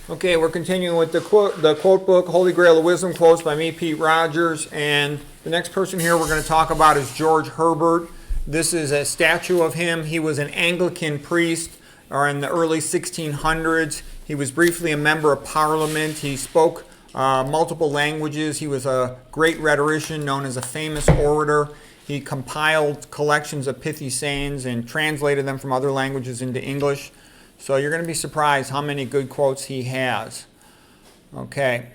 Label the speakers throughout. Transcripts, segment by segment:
Speaker 1: Okay, we're continuing with the quote book, Holy Grail of Wisdom, quotes by me, Pete Rogers. And the next person here we're going to talk about is George Herbert. This is a statue of him. He was an Anglican priest or in the early 1600s. He was briefly a member of Parliament. He spoke multiple languages. He was a great rhetorician known as a famous orator. He compiled collections of pithy sayings and translated them from other languages into English. So you're going to be surprised how many good quotes he has. Okay.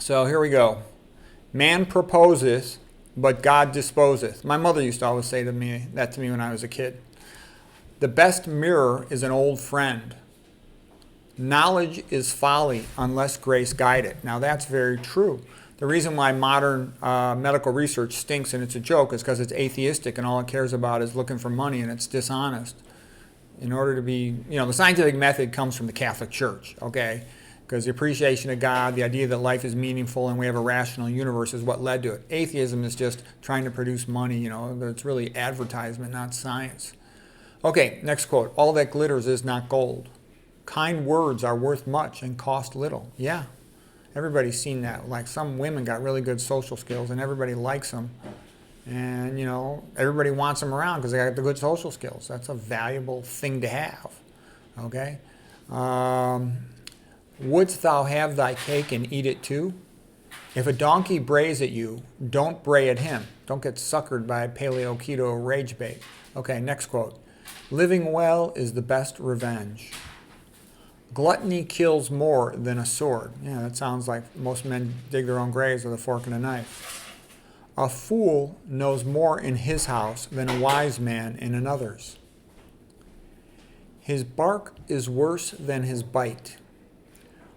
Speaker 1: So here we go. Man proposeth, but God disposeth. My mother used to always say that to me when I was a kid. The best mirror is an old friend. Knowledge is folly unless grace guide it. Now that's very true. The reason why modern medical research stinks and it's a joke is because it's atheistic and all it cares about is looking for money and it's dishonest. In order to be, the scientific method comes from the Catholic Church, okay? Because the appreciation of God, the idea that life is meaningful and we have a rational universe is what led to it. Atheism is just trying to produce money, it's really advertisement, not science. Okay, next quote. All that glitters is not gold. Kind words are worth much and cost little. Yeah, everybody's seen that. Like some women got really good social skills and everybody likes them. And, everybody wants them around because they got the good social skills. That's a valuable thing to have, okay? Wouldst thou have thy cake and eat it too? If a donkey brays at you, don't bray at him. Don't get suckered by paleo keto rage bait. Okay, next quote. Living well is the best revenge. Gluttony kills more than a sword. Yeah, that sounds like most men dig their own graves with a fork and a knife. A fool knows more in his house than a wise man in another's. His bark is worse than his bite.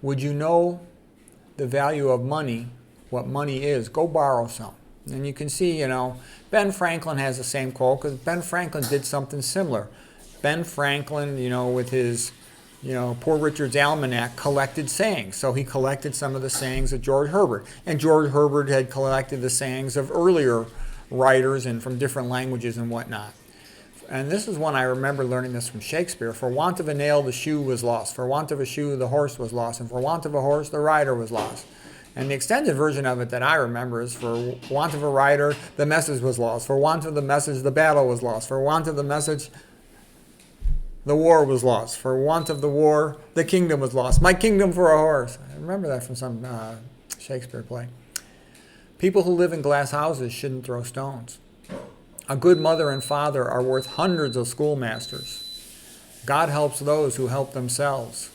Speaker 1: Would you know the value of money, what money is? Go borrow some. And you can see, Ben Franklin has the same quote because Ben Franklin did something similar. Ben Franklin, with his Poor Richard's Almanac, collected sayings. So he collected some of the sayings of George Herbert. And George Herbert had collected the sayings of earlier writers and from different languages and whatnot. And this is one I remember learning this from Shakespeare. For want of a nail, the shoe was lost. For want of a shoe, the horse was lost. And for want of a horse, the rider was lost. And the extended version of it that I remember is for want of a rider, the message was lost. For want of the message, the battle was lost. For want of the message, the war was lost. For want of the war, the kingdom was lost. My kingdom for a horse. I remember that from some Shakespeare play. People who live in glass houses shouldn't throw stones. A good mother and father are worth hundreds of schoolmasters. God helps those who help themselves.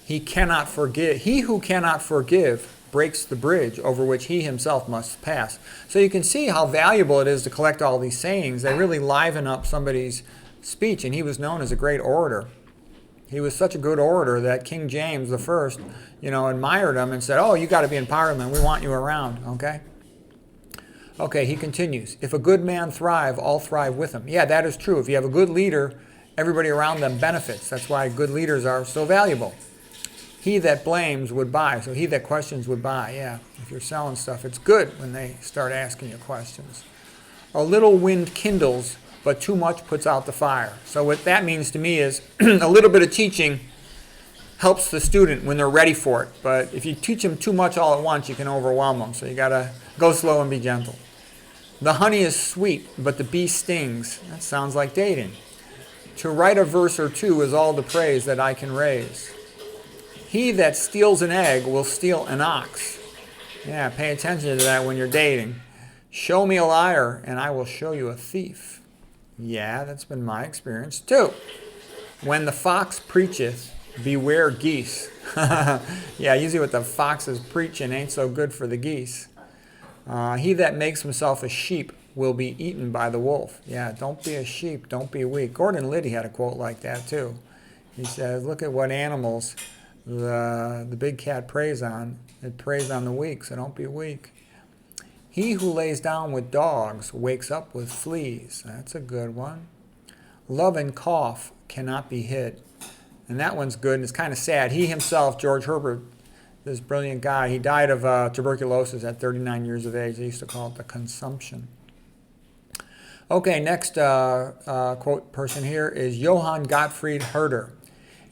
Speaker 1: He who cannot forgive breaks the bridge over which he himself must pass. So you can see how valuable it is to collect all these sayings. They really liven up somebody's speech, and he was known as a great orator. He was such a good orator that King James I, admired him and said, "Oh, you got to be in Parliament. We want you around." Okay, he continues. If a good man thrive, all thrive with him. Yeah, that is true. If you have a good leader, everybody around them benefits. That's why good leaders are so valuable. He that blames would buy. So he that questions would buy. Yeah, if you're selling stuff, it's good when they start asking you questions. A little wind kindles, but too much puts out the fire. So what that means to me is a little bit of teaching helps the student when they're ready for it. But if you teach them too much all at once, you can overwhelm them. So you got to go slow and be gentle. The honey is sweet, but the bee stings. That sounds like dating. To write a verse or two is all the praise that I can raise. He that steals an egg will steal an ox. Yeah, pay attention to that when you're dating. Show me a liar, and I will show you a thief. Yeah, that's been my experience too. When the fox preacheth, beware geese. Yeah, usually what the fox is preaching ain't so good for the geese. He that makes himself a sheep will be eaten by the wolf. Yeah, don't be a sheep, don't be weak. Gordon Liddy had a quote like that too. He says, look at what animals the big cat preys on. It preys on the weak, so don't be weak. He who lays down with dogs wakes up with fleas. That's a good one. Love and cough cannot be hid. And that one's good, and it's kind of sad. He himself, George Herbert, this brilliant guy, he died of tuberculosis at 39 years of age. They used to call it the consumption. Okay, next quote person here is Johann Gottfried Herder.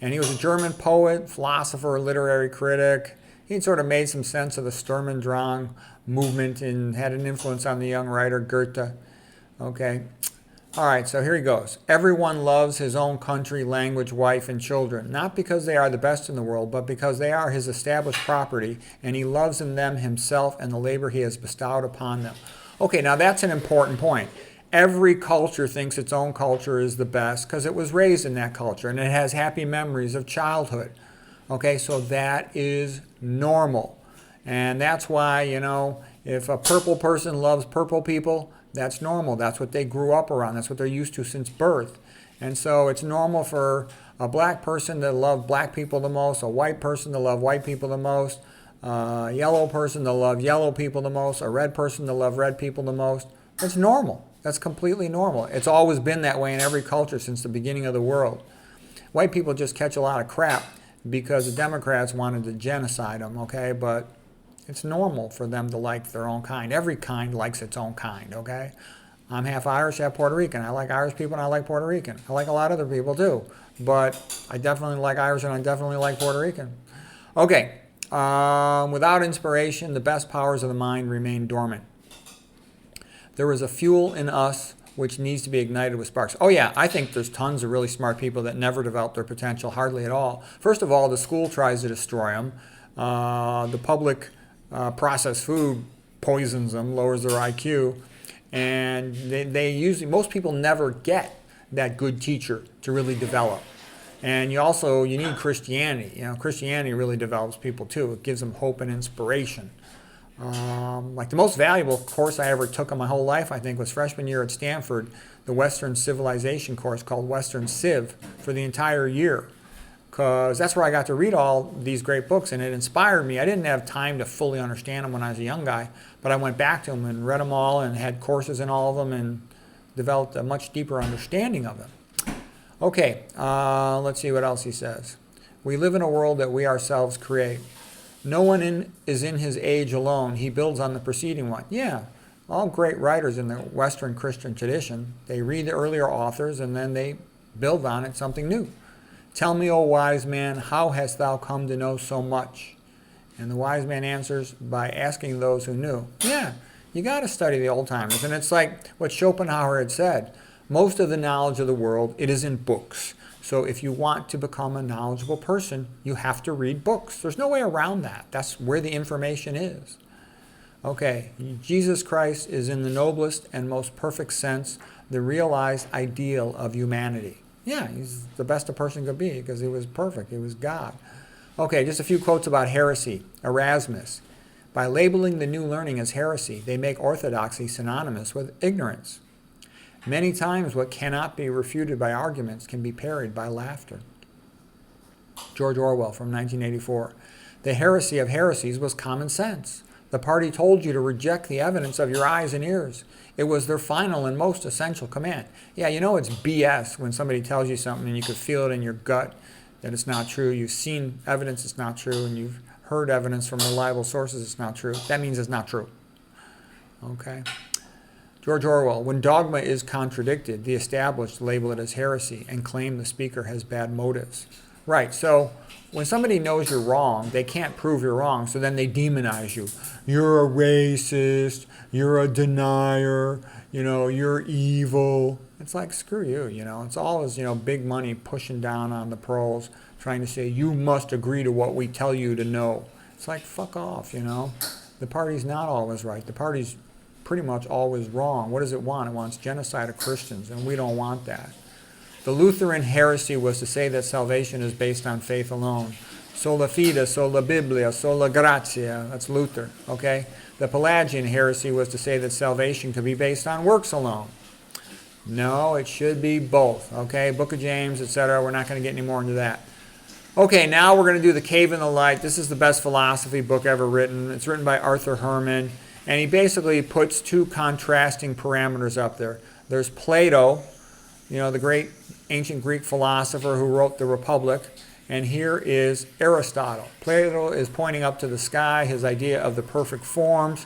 Speaker 1: And he was a German poet, philosopher, literary critic. He sort of made some sense of the Sturm und Drang movement and had an influence on the young writer Goethe. Okay. All right, so here he goes. Everyone loves his own country, language, wife, and children, not because they are the best in the world, but because they are his established property, and he loves in them himself and the labor he has bestowed upon them. Okay, now that's an important point. Every culture thinks its own culture is the best because it was raised in that culture, and it has happy memories of childhood. Okay, so that is normal. And that's why, if a purple person loves purple people, that's normal. That's what they grew up around. That's what they're used to since birth. And so it's normal for a black person to love black people the most, a white person to love white people the most, a yellow person to love yellow people the most, a red person to love red people the most. It's normal. That's completely normal. It's always been that way in every culture since the beginning of the world. White people just catch a lot of crap because the Democrats wanted to genocide them, okay? But it's normal for them to like their own kind. Every kind likes its own kind, okay? I'm half Irish, half Puerto Rican. I like Irish people and I like Puerto Rican. I like a lot of other people too. But I definitely like Irish and I definitely like Puerto Rican. Okay, without inspiration, the best powers of the mind remain dormant. There is a fuel in us which needs to be ignited with sparks. Oh yeah, I think there's tons of really smart people that never develop their potential, hardly at all. First of all, the school tries to destroy them. The public processed food poisons them, lowers their IQ, and they usually, most people never get that good teacher to really develop. And you need Christianity. Christianity really develops people too. It gives them hope and inspiration. Like the most valuable course I ever took in my whole life, I think, was freshman year at Stanford, the Western Civilization course called Western Civ for the entire year. Because that's where I got to read all these great books, and it inspired me. I didn't have time to fully understand them when I was a young guy, but I went back to them and read them all and had courses in all of them and developed a much deeper understanding of them. Okay, let's see what else he says. We live in a world that we ourselves create. No one is in his age alone. He builds on the preceding one. Yeah, all great writers in the Western Christian tradition, they read the earlier authors and then they build on it something new. Tell me, O wise man, how hast thou come to know so much? And the wise man answers by asking those who knew. Yeah, you got to study the old timers. And it's like what Schopenhauer had said. Most of the knowledge of the world, it is in books. So if you want to become a knowledgeable person, you have to read books. There's no way around that. That's where the information is. Okay, Jesus Christ is in the noblest and most perfect sense the realized ideal of humanity. Yeah, he's the best a person could be because he was perfect. He was God. Okay, just a few quotes about heresy. Erasmus. By labeling the new learning as heresy, they make orthodoxy synonymous with ignorance. Many times what cannot be refuted by arguments can be parried by laughter. George Orwell from 1984. The heresy of heresies was common sense. The party told you to reject the evidence of your eyes and ears. It was their final and most essential command. Yeah, it's BS when somebody tells you something and you could feel it in your gut that it's not true. You've seen evidence it's not true, and you've heard evidence from reliable sources it's not true. That means it's not true. Okay. George Orwell, when dogma is contradicted, the established label it as heresy and claim the speaker has bad motives. Right, so when somebody knows you're wrong, they can't prove you're wrong, so then they demonize you. You're a racist, you're a denier, you're evil. It's like, screw you, It's always, big money pushing down on the pros, trying to say, you must agree to what we tell you to know. It's like, fuck off, The party's not always right. The party's pretty much always wrong. What does it want? It wants genocide of Christians, and we don't want that. The Lutheran heresy was to say that salvation is based on faith alone. Sola fide, sola biblia, sola gratia. That's Luther, okay? The Pelagian heresy was to say that salvation could be based on works alone. No, it should be both, okay? Book of James, etc. We're not going to get any more into that. Okay, now we're going to do The Cave in the Light. This is the best philosophy book ever written. It's written by Arthur Herman. And he basically puts two contrasting parameters up there. There's Plato, the great ancient Greek philosopher who wrote the Republic. And here is Aristotle. Plato is pointing up to the sky, his idea of the perfect forms.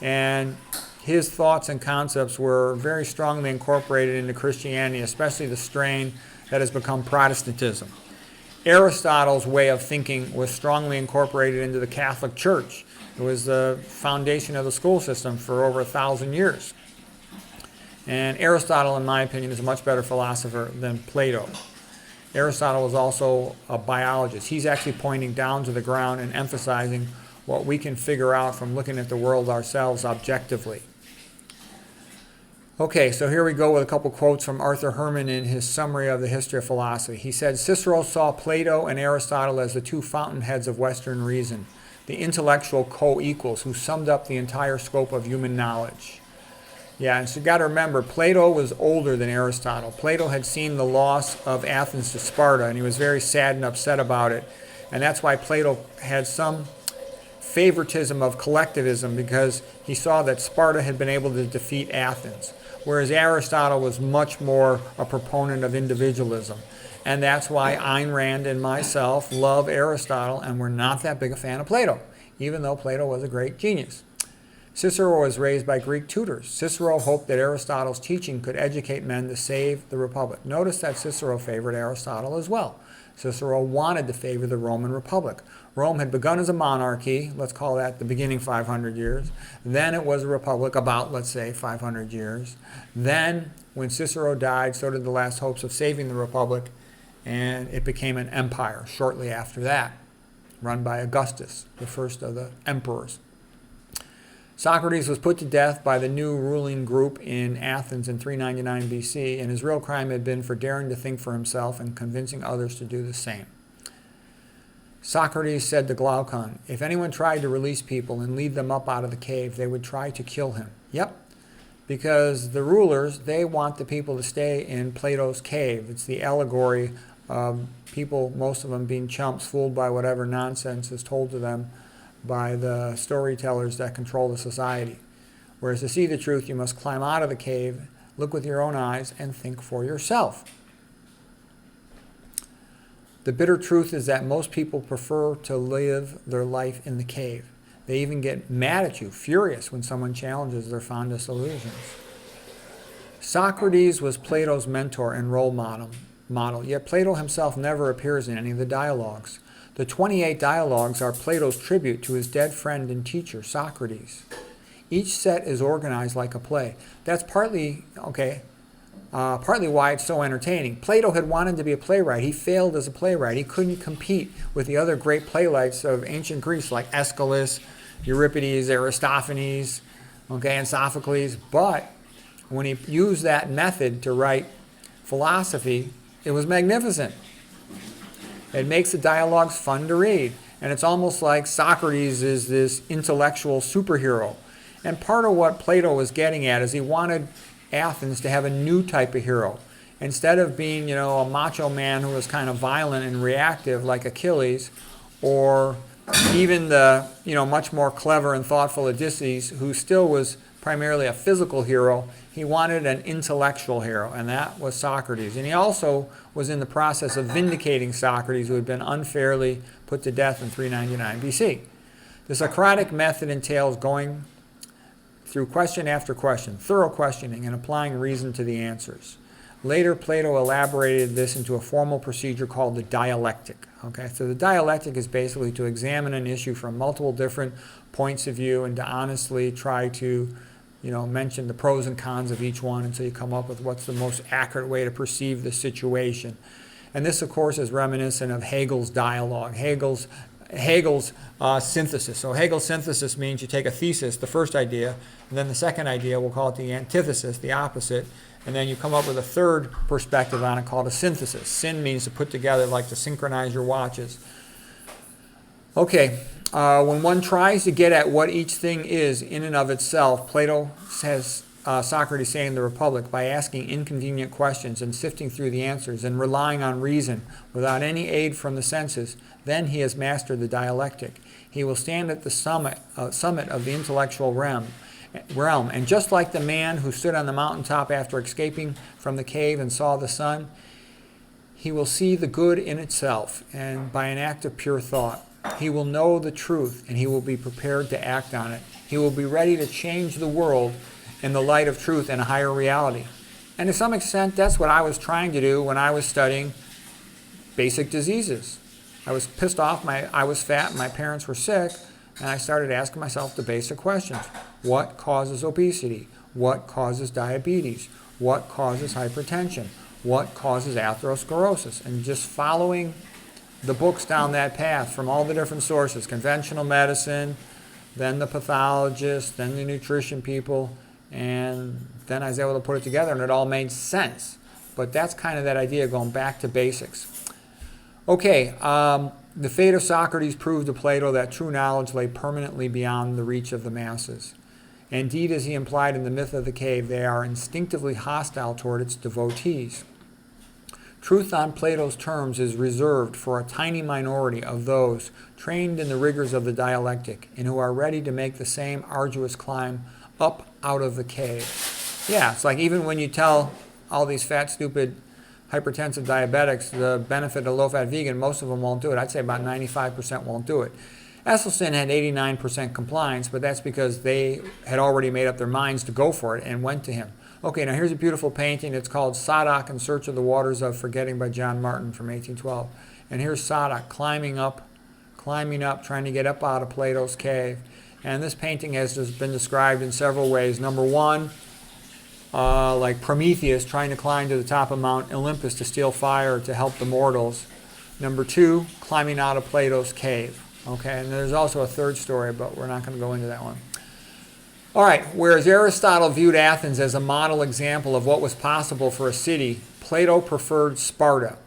Speaker 1: And his thoughts and concepts were very strongly incorporated into Christianity, especially the strain that has become Protestantism. Aristotle's way of thinking was strongly incorporated into the Catholic Church. It was the foundation of the school system for over 1,000 years. And Aristotle, in my opinion, is a much better philosopher than Plato. Aristotle was also a biologist. He's actually pointing down to the ground and emphasizing what we can figure out from looking at the world ourselves objectively. Okay, so here we go with a couple quotes from Arthur Herman in his summary of the history of philosophy. He said, Cicero saw Plato and Aristotle as the two fountainheads of Western reason, the intellectual co-equals who summed up the entire scope of human knowledge. Yeah, and so you've got to remember, Plato was older than Aristotle. Plato had seen the loss of Athens to Sparta, and he was very sad and upset about it. And that's why Plato had some favoritism of collectivism, because he saw that Sparta had been able to defeat Athens, whereas Aristotle was much more a proponent of individualism. And that's why Ayn Rand and myself love Aristotle, and we're not that big a fan of Plato, even though Plato was a great genius. Cicero was raised by Greek tutors. Cicero hoped that Aristotle's teaching could educate men to save the Republic. Notice that Cicero favored Aristotle as well. Cicero wanted to favor the Roman Republic. Rome had begun as a monarchy, let's call that the beginning 500 years. Then it was a republic, about, let's say, 500 years. Then, when Cicero died, so did the last hopes of saving the Republic, and it became an empire shortly after that, run by Augustus, the first of the emperors. Socrates was put to death by the new ruling group in Athens in 399 BC, and his real crime had been for daring to think for himself and convincing others to do the same. Socrates said to Glaucon, if anyone tried to release people and lead them up out of the cave, they would try to kill him. Yep, because the rulers, they want the people to stay in Plato's cave. It's the allegory of people, most of them being chumps, fooled by whatever nonsense is told to them by the storytellers that control the society. Whereas to see the truth, you must climb out of the cave, look with your own eyes, and think for yourself. The bitter truth is that most people prefer to live their life in the cave. They even get mad at you, furious, when someone challenges their fondest illusions. Socrates was Plato's mentor and role model, yet Plato himself never appears in any of the dialogues. The 28 dialogues are Plato's tribute to his dead friend and teacher, Socrates. Each set is organized like a play. That's partly why it's so entertaining. Plato had wanted to be a playwright. He failed as a playwright. He couldn't compete with the other great playwrights of ancient Greece like Aeschylus, Euripides, Aristophanes, and Sophocles. But when he used that method to write philosophy, it was magnificent. It makes the dialogues fun to read. And it's almost like Socrates is this intellectual superhero. And part of what Plato was getting at is he wanted Athens to have a new type of hero. Instead of being, a macho man who was kind of violent and reactive like Achilles, or even the, much more clever and thoughtful Odysseus, who still was primarily a physical hero, he wanted an intellectual hero, and that was Socrates. And he also was in the process of vindicating Socrates, who had been unfairly put to death in 399 BC. The Socratic method entails going through question after question, thorough questioning, and applying reason to the answers. Later, Plato elaborated this into a formal procedure called the dialectic. So the dialectic is basically to examine an issue from multiple different points of view and to honestly try to mention the pros and cons of each one until you come up with what's the most accurate way to perceive the situation. And this, of course, is reminiscent of Hegel's dialogue, Hegel's synthesis. So Hegel's synthesis means you take a thesis, the first idea, and then the second idea, we'll call it the antithesis, the opposite, and then you come up with a third perspective on it called a synthesis. Syn means to put together, like to synchronize your watches. When one tries to get at what each thing is in and of itself, Plato has Socrates saying in the Republic, by asking inconvenient questions and sifting through the answers and relying on reason without any aid from the senses, then he has mastered the dialectic. He will stand at the summit of the intellectual realm. And just like the man who stood on the mountaintop after escaping from the cave and saw the sun, he will see the good in itself, and by an act of pure thought, he will know the truth, and he will be prepared to act on it. He will be ready to change the world in the light of truth and a higher reality. And to some extent, that's what I was trying to do when I was studying basic diseases. I was pissed off, I was fat, my parents were sick, and I started asking myself the basic questions. What causes obesity? What causes diabetes? What causes hypertension? What causes atherosclerosis? And just following the books down that path from all the different sources, conventional medicine, then the pathologists, then the nutrition people, and then I was able to put it together and it all made sense. But that's kind of that idea of going back to basics. Okay, the fate of Socrates proved to Plato that true knowledge lay permanently beyond the reach of the masses. Indeed, as he implied in the myth of the cave, they are instinctively hostile toward its devotees. Truth on Plato's terms is reserved for a tiny minority of those trained in the rigors of the dialectic and who are ready to make the same arduous climb up out of the cave. Yeah, it's like even when you tell all these fat, stupid, hypertensive diabetics the benefit of low-fat vegan, most of them won't do it. I'd say about 95% won't do it. Esselstyn had 89% compliance, but that's because they had already made up their minds to go for it and went to him. Okay, now here's a beautiful painting. It's called Sadak in Search of the Waters of Forgetting by John Martin from 1812. And here's Sadak climbing up, trying to get up out of Plato's cave. And this painting has just been described in several ways. Number one, like Prometheus trying to climb to the top of Mount Olympus to steal fire to help the mortals. Number two, climbing out of Plato's cave. Okay, and there's also a third story, but we're not going to go into that one. All right, whereas Aristotle viewed Athens as a model example of what was possible for a city, Plato preferred Sparta.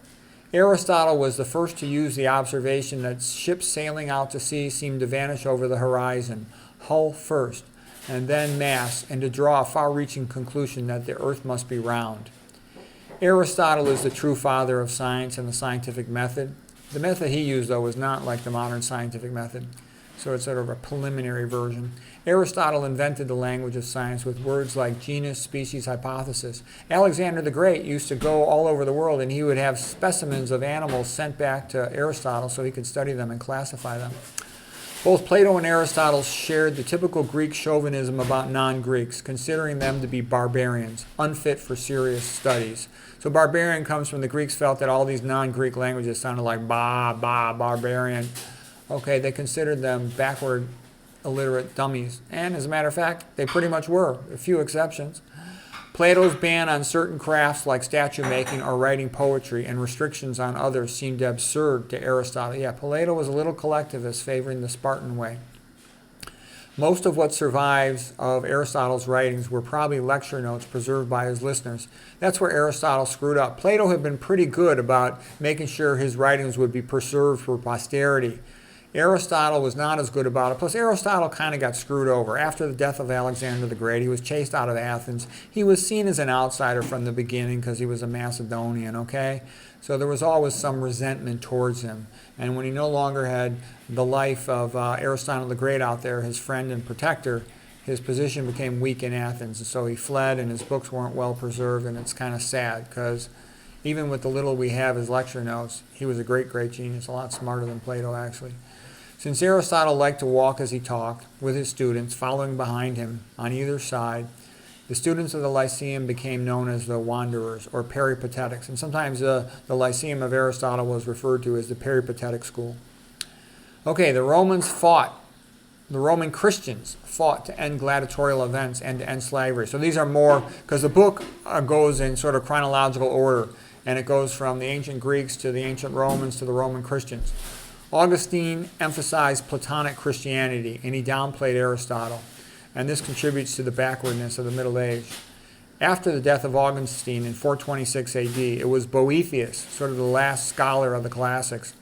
Speaker 1: Aristotle was the first to use the observation that ships sailing out to sea seemed to vanish over the horizon, hull first, and then mass, and to draw a far-reaching conclusion that the earth must be round. Aristotle is the true father of science and the scientific method. The method he used, though, was not like the modern scientific method, so it's sort of a preliminary version. Aristotle invented the language of science with words like genus, species, hypothesis. Alexander the Great used to go all over the world, and he would have specimens of animals sent back to Aristotle so he could study them and classify them. Both Plato and Aristotle shared the typical Greek chauvinism about non-Greeks, considering them to be barbarians, unfit for serious studies. So barbarian comes from the Greeks felt that all these non-Greek languages sounded like barbarian. Okay, they considered them backward, illiterate dummies. And as a matter of fact, they pretty much were, a few exceptions. Plato's ban on certain crafts like statue making or writing poetry and restrictions on others seemed absurd to Aristotle. Yeah, Plato was a little collectivist, favoring the Spartan way. Most of what survives of Aristotle's writings were probably lecture notes preserved by his listeners. That's where Aristotle screwed up. Plato had been pretty good about making sure his writings would be preserved for posterity. Aristotle was not as good about it. Plus, Aristotle kind of got screwed over. After the death of Alexander the Great, he was chased out of Athens. He was seen as an outsider from the beginning because he was a Macedonian, okay? So there was always some resentment towards him. And when he no longer had the life of Aristotle the Great out there, his friend and protector, his position became weak in Athens. And so he fled, and his books weren't well preserved, and it's kind of sad because even with the little we have as lecture notes, he was a great, great genius, a lot smarter than Plato, actually. Since Aristotle liked to walk as he talked with his students, following behind him on either side, the students of the Lyceum became known as the Wanderers, or Peripatetics. And sometimes the Lyceum of Aristotle was referred to as the Peripatetic school. Okay, the Roman Christians fought to end gladiatorial events and to end slavery. So these are more, because the book goes in sort of chronological order, and it goes from the ancient Greeks to the ancient Romans to the Roman Christians. Augustine emphasized Platonic Christianity, and he downplayed Aristotle, and this contributes to the backwardness of the Middle Age. After the death of Augustine in 426 AD, it was Boethius, sort of the last scholar of the classics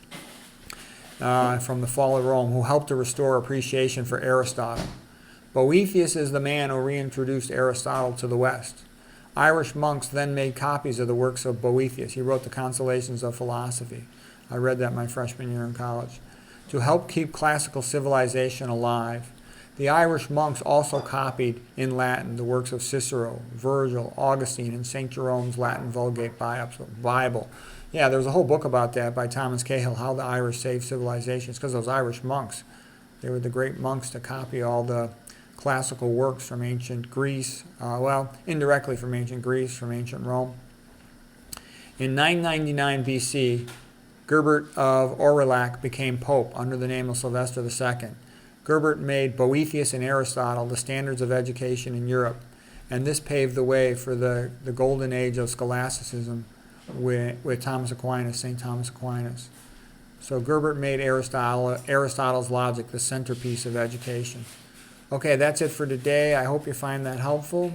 Speaker 1: from the fall of Rome, who helped to restore appreciation for Aristotle. Boethius is the man who reintroduced Aristotle to the West. Irish monks then made copies of the works of Boethius. He wrote the Consolations of Philosophy. I read that my freshman year in college. To help keep classical civilization alive, the Irish monks also copied in Latin the works of Cicero, Virgil, Augustine, and St. Jerome's Latin Vulgate Bible. Yeah, there's a whole book about that by Thomas Cahill, How the Irish Saved Civilization. It's because those Irish monks, they were the great monks to copy all the classical works from ancient Greece, indirectly from ancient Greece, from ancient Rome. In 999 BC, Gerbert of Aurillac became pope under the name of Sylvester II. Gerbert made Boethius and Aristotle the standards of education in Europe, and this paved the way for the golden age of scholasticism with Thomas Aquinas, St. Thomas Aquinas. So Gerbert made Aristotle's logic the centerpiece of education. Okay, that's it for today. I hope you find that helpful.